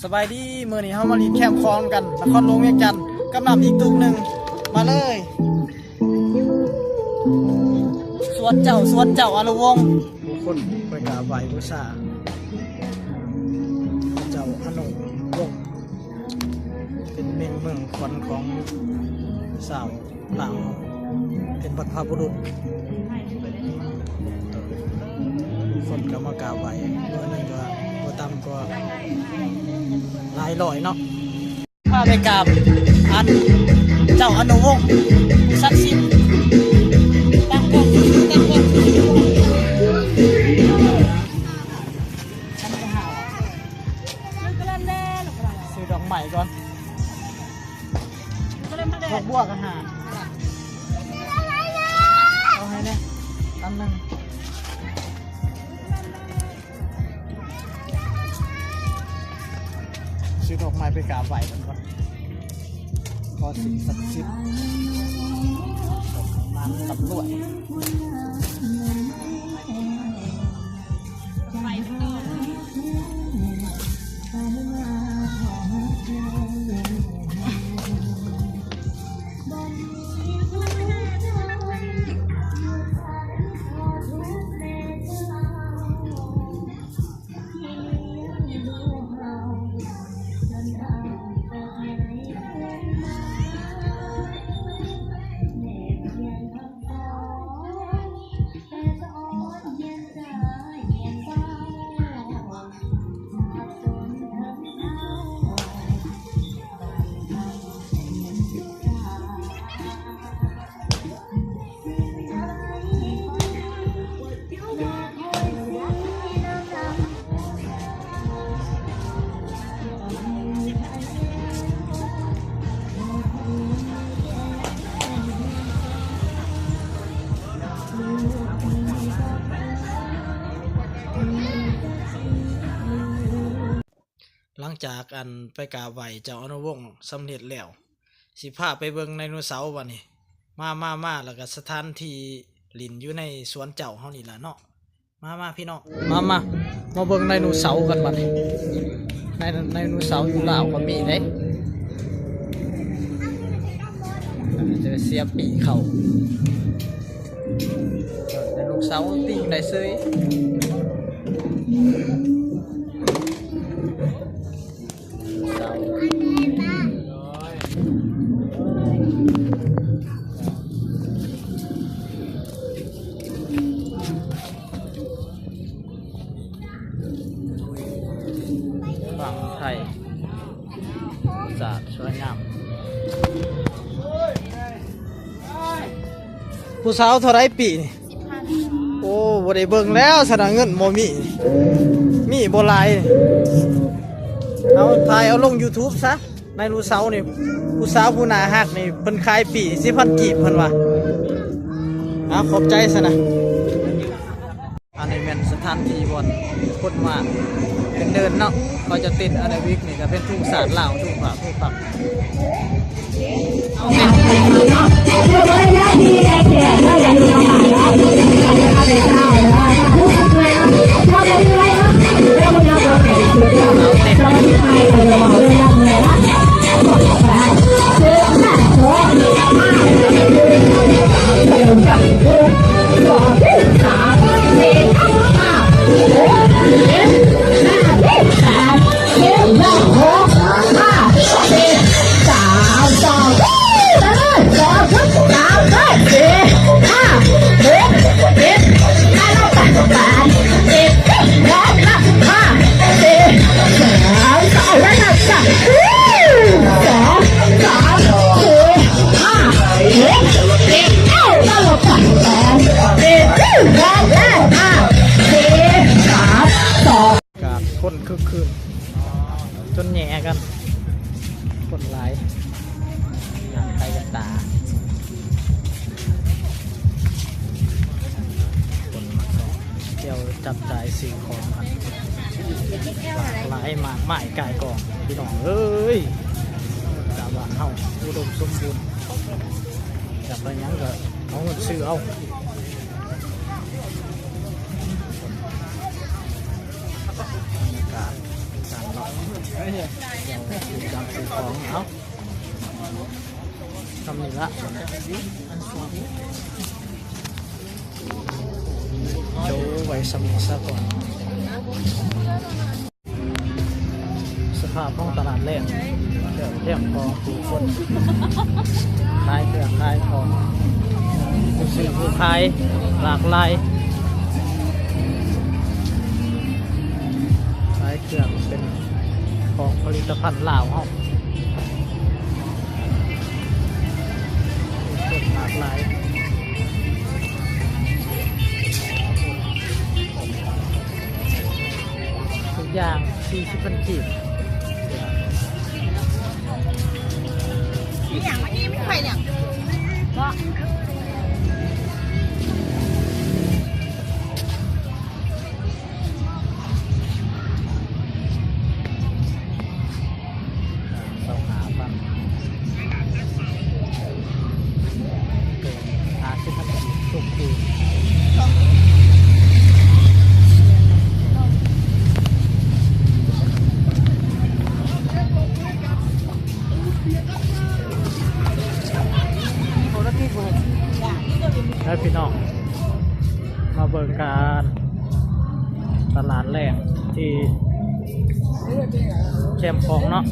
สบายดีมื้อนี้เฮามาลินแคมป์คลองกันนครหลวงเวียงจันทน์กำนำอีกตุกหนึ่งมาเลยสวนเจ้าอนุวงศ์ผู้คนไปกราบไหว้บูชาเจ้าอนุวงศ์เป็นเมืองขวัญของสาวลาวเป็นบรรพบุรุษคนก็มากราบไหว้เมื่อนึงก็บ่ต่ำกว่าหลายร้อยเนาะพาไปกราบอันเจ้าอนุวงศ์ศักดิ์สิทธิ์ตั้งกล้องฉันจะหาซื้อดอกใหม่ก่อนพวกบัวกันหาเอาให้เนี่ยตั้งนึงซื้อดอกไม้ไปกราบไหว้กันก่อนขอสิ่งศักดิ์สิทธิ์น้ำตำรวจหลังจากอันไปกราบไหว้เจ้าอนุวงศ์สำเร็จแล้วสิพาไปเบิ่งไดโนเสาร์วันนี้มาแล้วก็สถานที่ลินอยู่ในสวนเจ้าเฮานี่ล่ะเนาะมาพี่น้องมาเบิ่งไดโนเสาร์กันบัดนี้ไดโนเสาร์อยู่ลาวก็มีเด้จะเสียบปีกเขาไดโนเสาร์ติ่งได้เซยฝั่งไทยศาสตร์สวยงามผู้สาวเท่าไรปีนี่โอ้บ่ได้เบิ่งแล้วสนะเงินบ่มีบ่หลายเอาถ่ายเอาลง YouTube ซะในรูเสานี่ผู้สาวผู้น่าฮักนี่เพิ่นขายปี 10,000 กีบเพิ่นว่าขอบใจซะนะอันนี้แม่นสถานที่บ่อนคนมาเป็นเดินเนาะเขาจะติดอาราบิกนี่ก็เป็นทุ่งสาดลาวทุ่งผาทุ่งปักคนคืนจนแย่กันคนหลายอย่างใครกันตาคนมาเที่ยวจับจ่ายสิ่งของกันหลายมากมายกายกองพี่น้องเอ้ยกาบานเฮาอุดมสมบูรณ์จับไปยังก็เอาเงินซื้อเอา บรรยากาศการ จำเป็นของเอาทำนี่ละโจไว้สมิซะก่อนสภาพของตลาดแรกเดี๋ยวเรียกของผู้คนขายเครื่องขายของผู้ซื้อผู้ขายหลากหลายขายเครื่องเป็นของผลิตภัณฑ์ลาวเฮาคนหลากหลายทุกอย่าง40,000 กีบนี่อย่างเมื่อกี้ไม่ใครเนี่ยก็ ต้องหาบ้างหาที่ทำกินทุกปีแล้วพี่น้องมาเบิกการตลาดแรกที่แคมป์ของเนาะ